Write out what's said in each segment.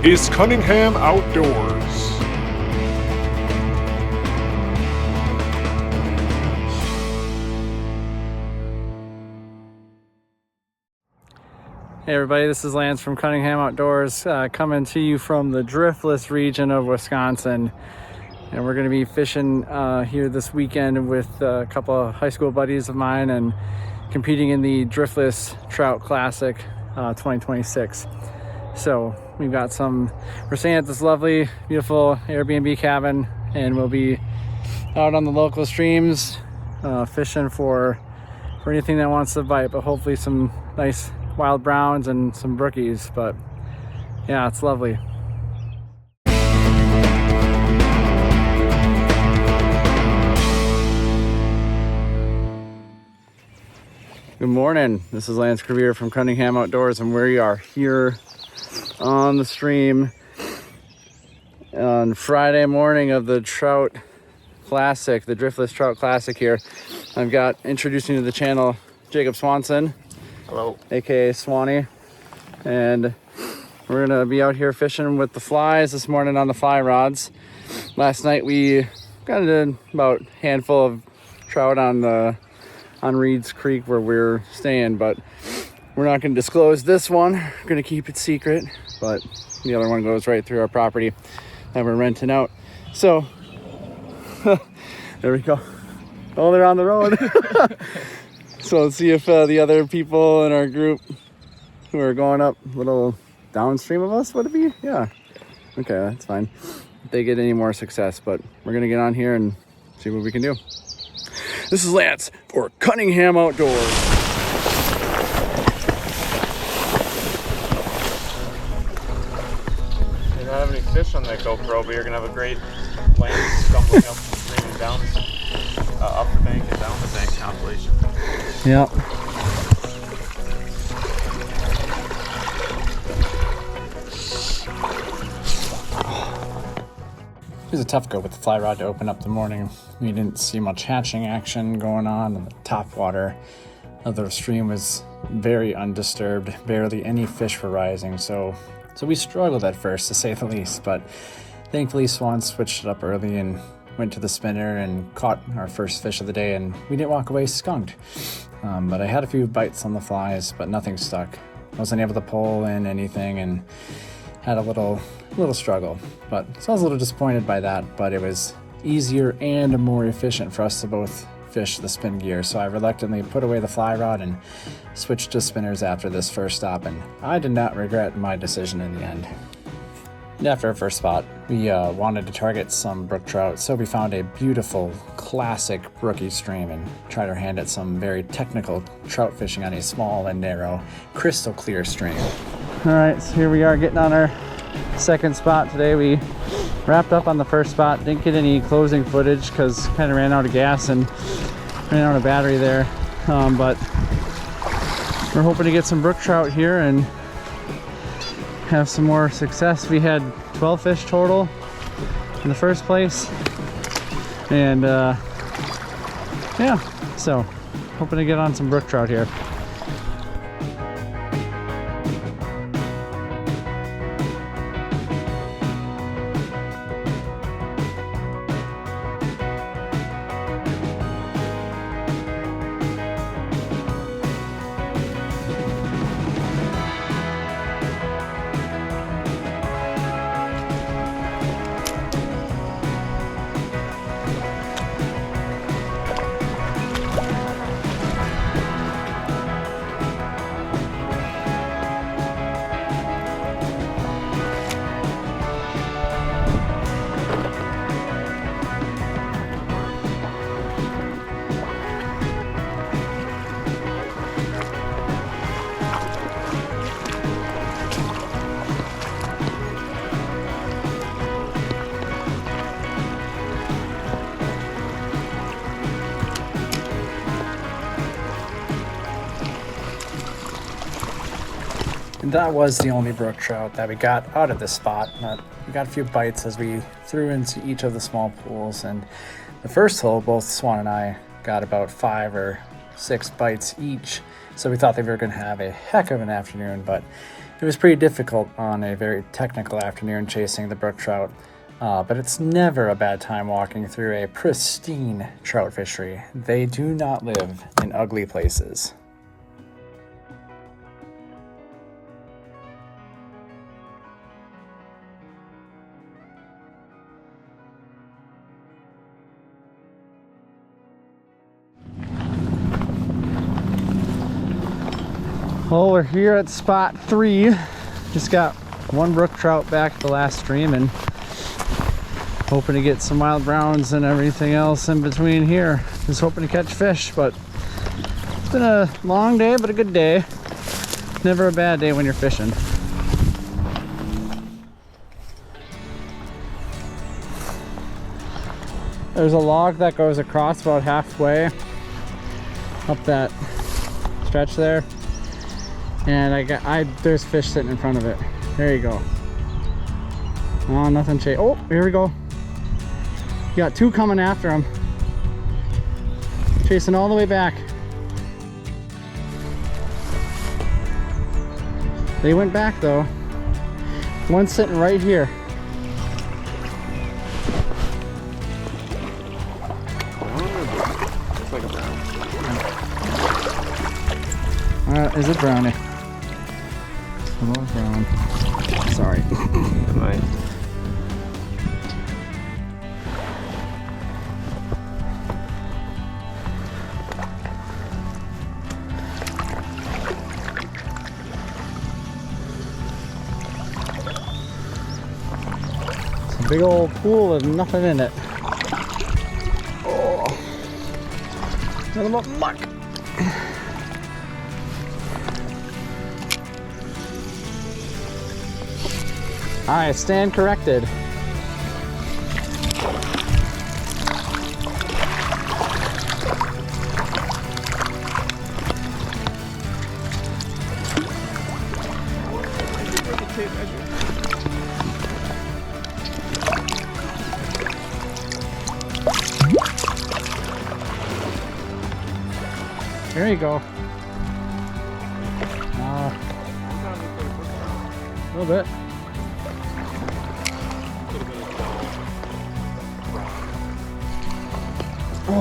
is Cunningham Outdoors. Hey everybody, this is Lance from Cunningham Outdoors, coming to you from the Driftless region of Wisconsin. And we're going to be fishing here this weekend with a couple of high school buddies of mine and competing in the Driftless Trout Classic 2026. So we've got we're staying at this lovely, beautiful Airbnb cabin, and we'll be out on the local streams fishing for anything that wants to bite, but hopefully some nice wild browns and some brookies. But yeah, it's lovely. Good morning, this is Lance Crevier from Cunningham Outdoors, and we are here on the stream on Friday morning of the Trout Classic, the Driftless Trout Classic here. I've got, introducing to the channel, Jacob Swanson. Hello. AKA Swanee. And we're gonna be out here fishing with the flies this morning on the fly rods. Last night we got about a handful of trout on Reed's Creek where we're staying, but we're not going to disclose this one. We're going to keep it secret, but the other one goes right through our property that we're renting out. So there we go. Oh, they're on the road. So let's see if the other people in our group who are going up a little downstream of us, would it be? Yeah. Okay, that's fine. If they get any more success, but we're going to get on here and see what we can do. This is Lance for Cunningham Outdoors. You don't have any fish on that GoPro, but you're gonna have a great lane stumbling up the stream and down, up the bank and down the bank compilation. Yep. It was a tough go with the fly rod to open up the morning. We didn't see much hatching action going on, and the top water of the stream was very undisturbed. Barely any fish were rising, so we struggled at first, to say the least. But thankfully, Swan switched it up early and went to the spinner and caught our first fish of the day, and we didn't walk away skunked. But I had a few bites on the flies, but nothing stuck. Wasn't able to pull in anything, and had a little struggle. But so I was a little disappointed by that, but it was easier and more efficient for us to both fish the spin gear. So I reluctantly put away the fly rod and switched to spinners after this first stop, and I did not regret my decision in the end. And after our first spot, we wanted to target some brook trout, so we found a beautiful classic brookie stream and tried our hand at some very technical trout fishing on a small and narrow crystal clear stream. All right, so here we are getting on our second spot today. We wrapped up on the first spot, didn't get any closing footage because kind of ran out of gas and ran out of battery there, but we're hoping to get some brook trout here and have some more success. We had 12 fish total in the first place, and yeah, so hoping to get on some brook trout here. And that was the only brook trout that we got out of this spot. We got a few bites as we threw into each of the small pools, and the first hole, both Swan and I got about 5 or 6 bites each. So we thought they were going to have a heck of an afternoon, but It was pretty difficult on a very technical afternoon chasing the brook trout, but it's never a bad time walking through a pristine trout fishery. They do not live in ugly places. Well, we're here at spot 3. Just got one brook trout back at the last stream and hoping to get some wild browns and everything else in between here. Just hoping to catch fish, but it's been a long day, but a good day. Never a bad day when you're fishing. There's a log that goes across about halfway up that stretch there. And there's fish sitting in front of it. There you go. Oh, nothing chase. Oh, here we go. You got 2 coming after him. Chasing all the way back. They went back though. One's sitting right here. Looks like a brown. Is it brownie? Hello, brown. Sorry. Am I? It's a big old pool with nothing in it. Oh, nothing but muck. I stand corrected. There you go. A little bit. Oh.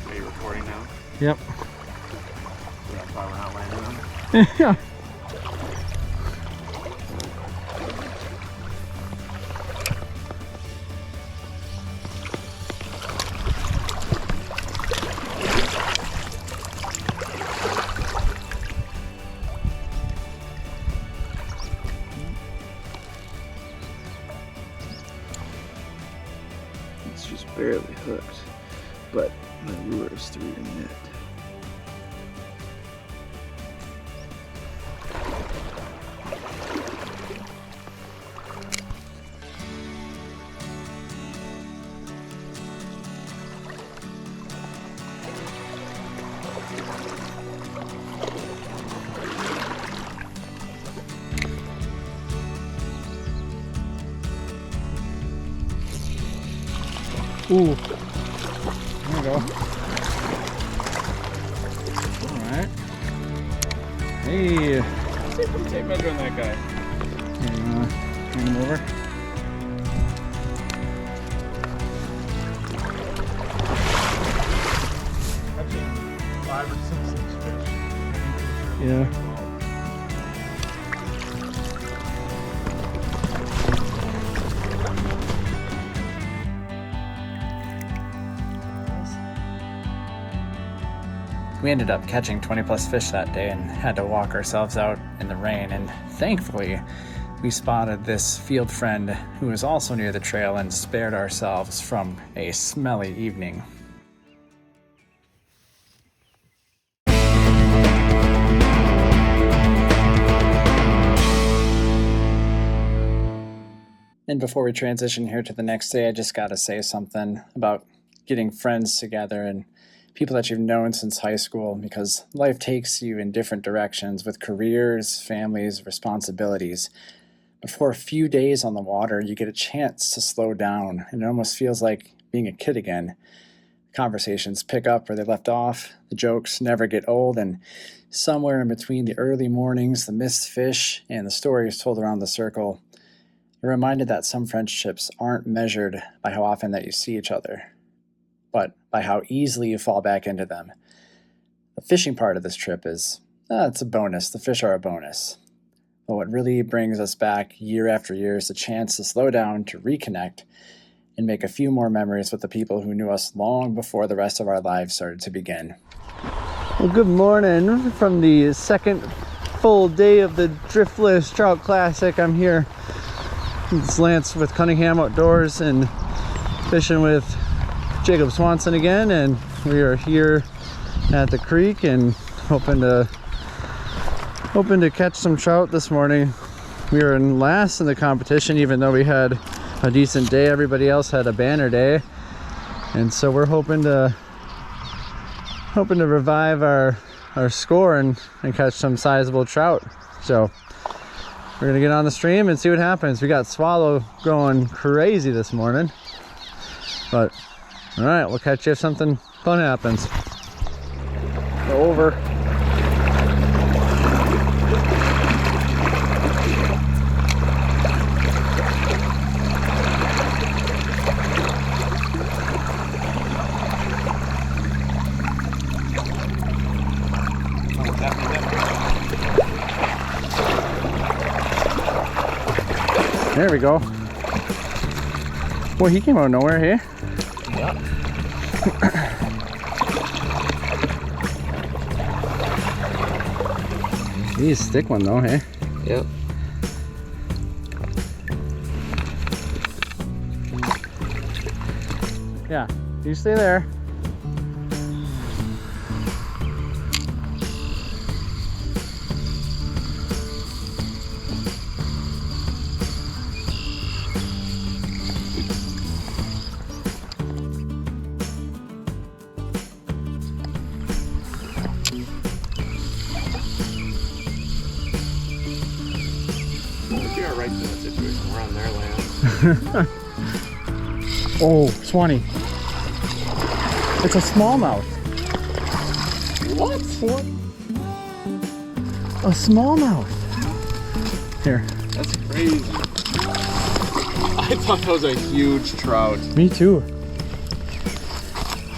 Are you recording now? Yep. That's why we're not landing them. Yeah. It's just barely hooked, but my lure is through your net. Ooh. There we go. Alright. Hey. Put a tape measure on that guy. Turn him over. Catching 5 or 6 inch fish. Yeah. We ended up catching 20 plus fish that day and had to walk ourselves out in the rain, and thankfully we spotted this field friend who was also near the trail and spared ourselves from a smelly evening. And before we transition here to the next day, I just gotta say something about getting friends together and people that you've known since high school, because life takes you in different directions with careers, families, responsibilities. But for a few days on the water, you get a chance to slow down, and it almost feels like being a kid again. Conversations pick up where they left off, the jokes never get old, and somewhere in between the early mornings, the missed fish, and the stories told around the circle, you're reminded that some friendships aren't measured by how often that you see each other, but by how easily you fall back into them. The fishing part of this trip is, it's a bonus. The fish are a bonus. But what really brings us back year after year is the chance to slow down, to reconnect, and make a few more memories with the people who knew us long before the rest of our lives started to begin. Well, good morning from the second full day of the Driftless Trout Classic. I'm here. It's Lance with Cunningham Outdoors and fishing with Jacob Swanson again, and we are here at the creek and hoping to catch some trout this morning. We were in last in the competition, even though we had a decent day. Everybody else had a banner day, and so we're hoping to revive our score and catch some sizable trout. So we're gonna get on the stream and see what happens. We got Swallow going crazy this morning, but all right, we'll catch you if something fun happens. Over. There we go. Boy, he came out of nowhere, hey? Yeah. He's a thick one though, hey? Yep. Yeah, you stay there. You're right in that situation. We're on their land. Oh, Swanee. It's a smallmouth. What? A smallmouth. Here. That's crazy. I thought that was a huge trout. Me too.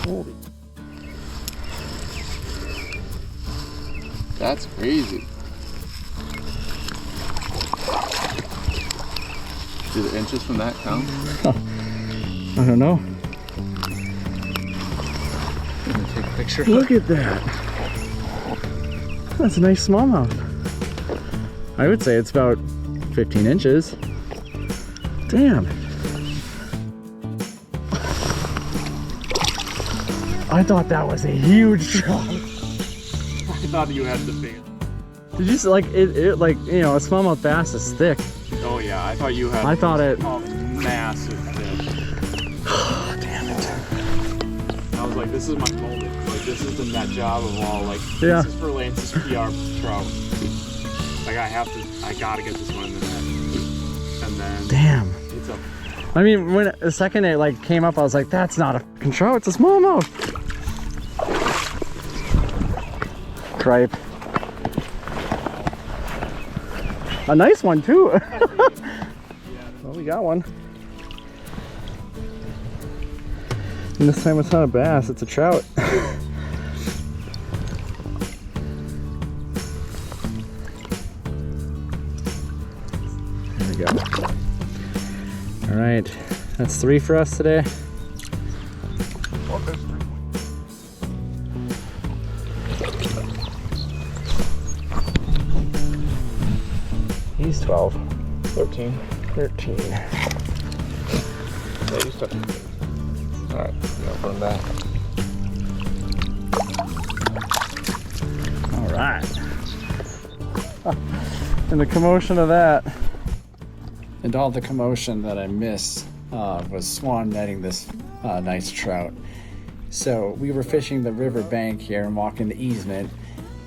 Holy. That's crazy. Do the inches from that count? I don't know. I'm gonna take a picture. Look at that. That's a nice smallmouth. I would say it's about 15 inches. Damn. I thought that was a huge trout. I thought you had the big. Did you see, like, it like, you know, a smallmouth bass is thick. Oh yeah, I thought you had. I thought it. A massive fish. Damn it. I was like, this is my moment. Like, this is the net job of all. Like, Yeah. this is for Lance's PR trout. Like, I gotta get this one in the net. And then. Damn. It's a. I mean, when the second it like came up, I was like, that's not a fucking trout, it's a smallmouth. Tripe. A nice one too. Well, we got one. And this time it's not a bass, it's a trout. There we go. All right, that's 3 for us today. He's 12. 13. 13. Yeah, you start. Alright, no, burn that. All right. And the commotion of that. And all the commotion that I missed was Swan netting this nice trout. So we were fishing the river bank here and walking the easement,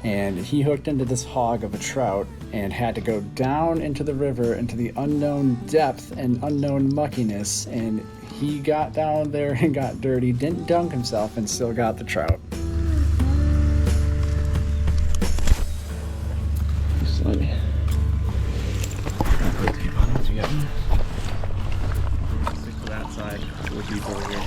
and he hooked into this hog of a trout and had to go down into the river into the unknown depth and unknown muckiness, and he got down there and got dirty, didn't dunk himself, and still got the trout. Slowly. Put tape on it together. Stick to that side, a little deep over here.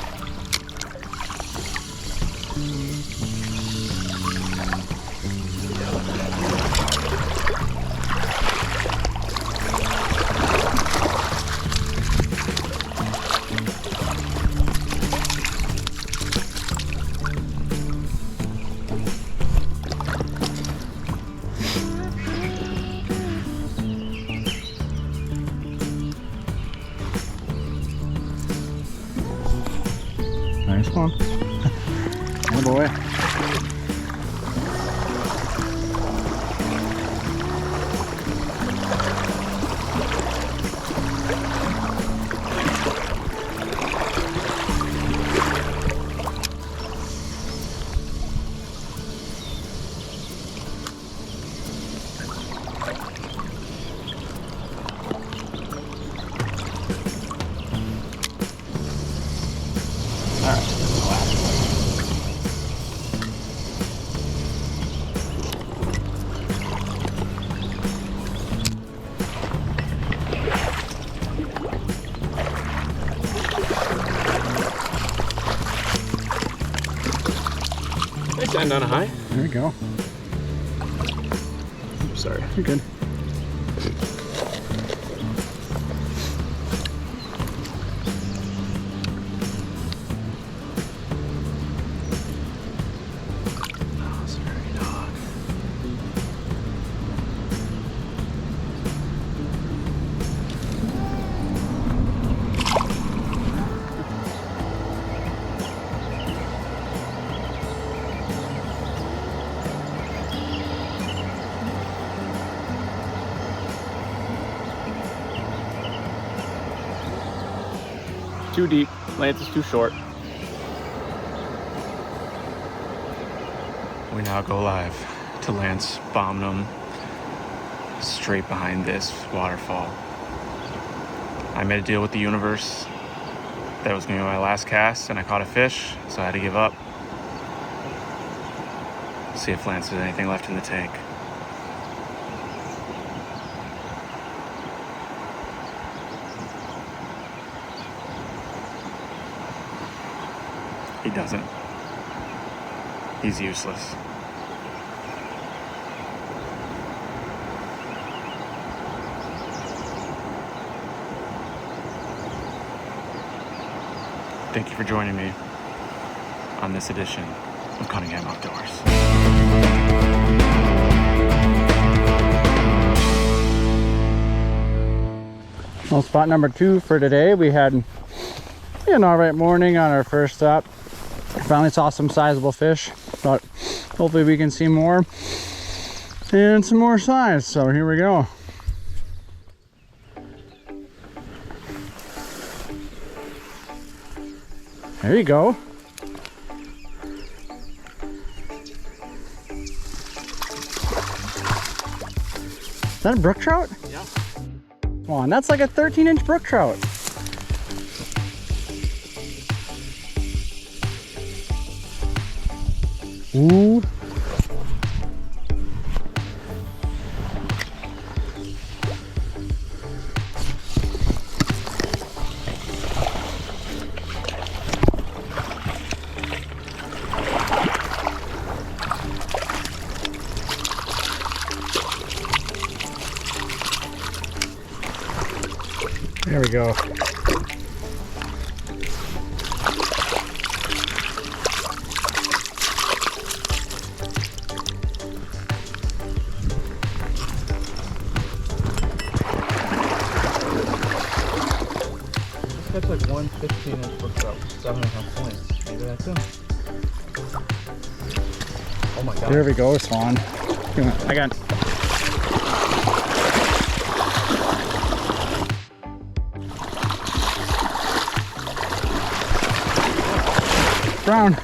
Nice one. Oh boy. Nice end on a high. There we go. Sorry. You're good. Too deep. Lance is too short. We now go live to Lance bombing them straight behind this waterfall. I made a deal with the universe that was going to be my last cast, and I caught a fish, so I had to give up. See if Lance has anything left in the tank. He doesn't. He's useless. Thank you for joining me on this edition of Cunningham Outdoors. Well, spot number 2 for today. We had an alright morning on our first stop. Finally saw some sizable fish, but hopefully we can see more and some more size. So here we go. There you go. Is that a brook trout? Yeah. Come on, that's like a 13-inch brook trout. Ooh. There we go. That's like one 15-inch brook trout, 7.5 points. Maybe that's him. Oh my god. There we go, Swan. I got. brown.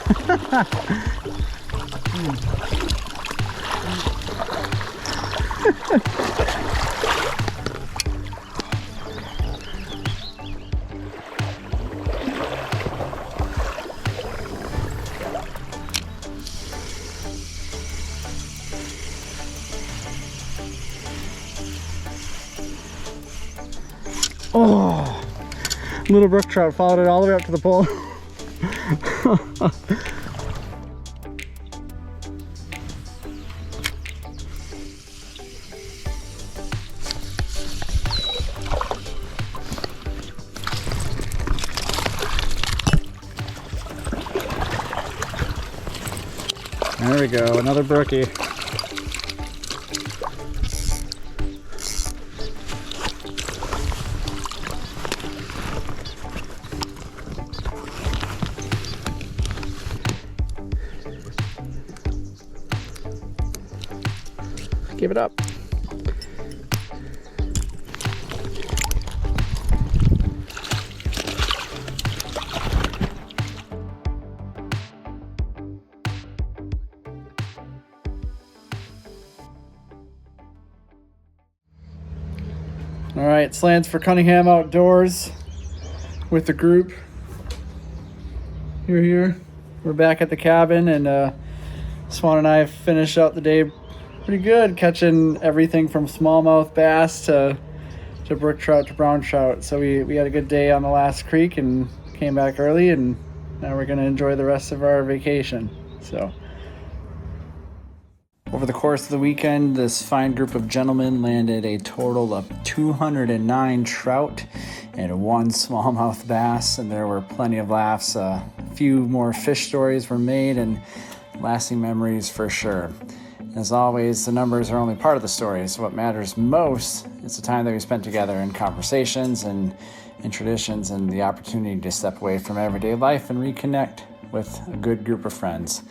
Oh, little brook trout followed it all the way up to the pole. There we go, another brookie. Give it up. All right, slants for Cunningham Outdoors with the group. You're here. We're back at the cabin, and Swan and I finished out the day pretty good, catching everything from smallmouth bass to brook trout to brown trout. So we had a good day on the last creek and came back early, and now we're going to enjoy the rest of our vacation. So over the course of the weekend, this fine group of gentlemen landed a total of 209 trout and 1 smallmouth bass, and there were plenty of laughs. A few more fish stories were made and lasting memories for sure. As always, the numbers are only part of the story, so what matters most is the time that we spent together in conversations and in traditions and the opportunity to step away from everyday life and reconnect with a good group of friends.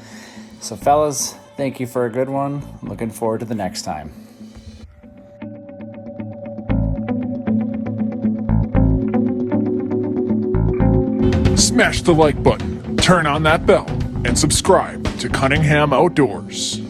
So fellas, thank you for a good one. I'm looking forward to the next time. Smash the like button, turn on that bell, and subscribe to Cunningham Outdoors.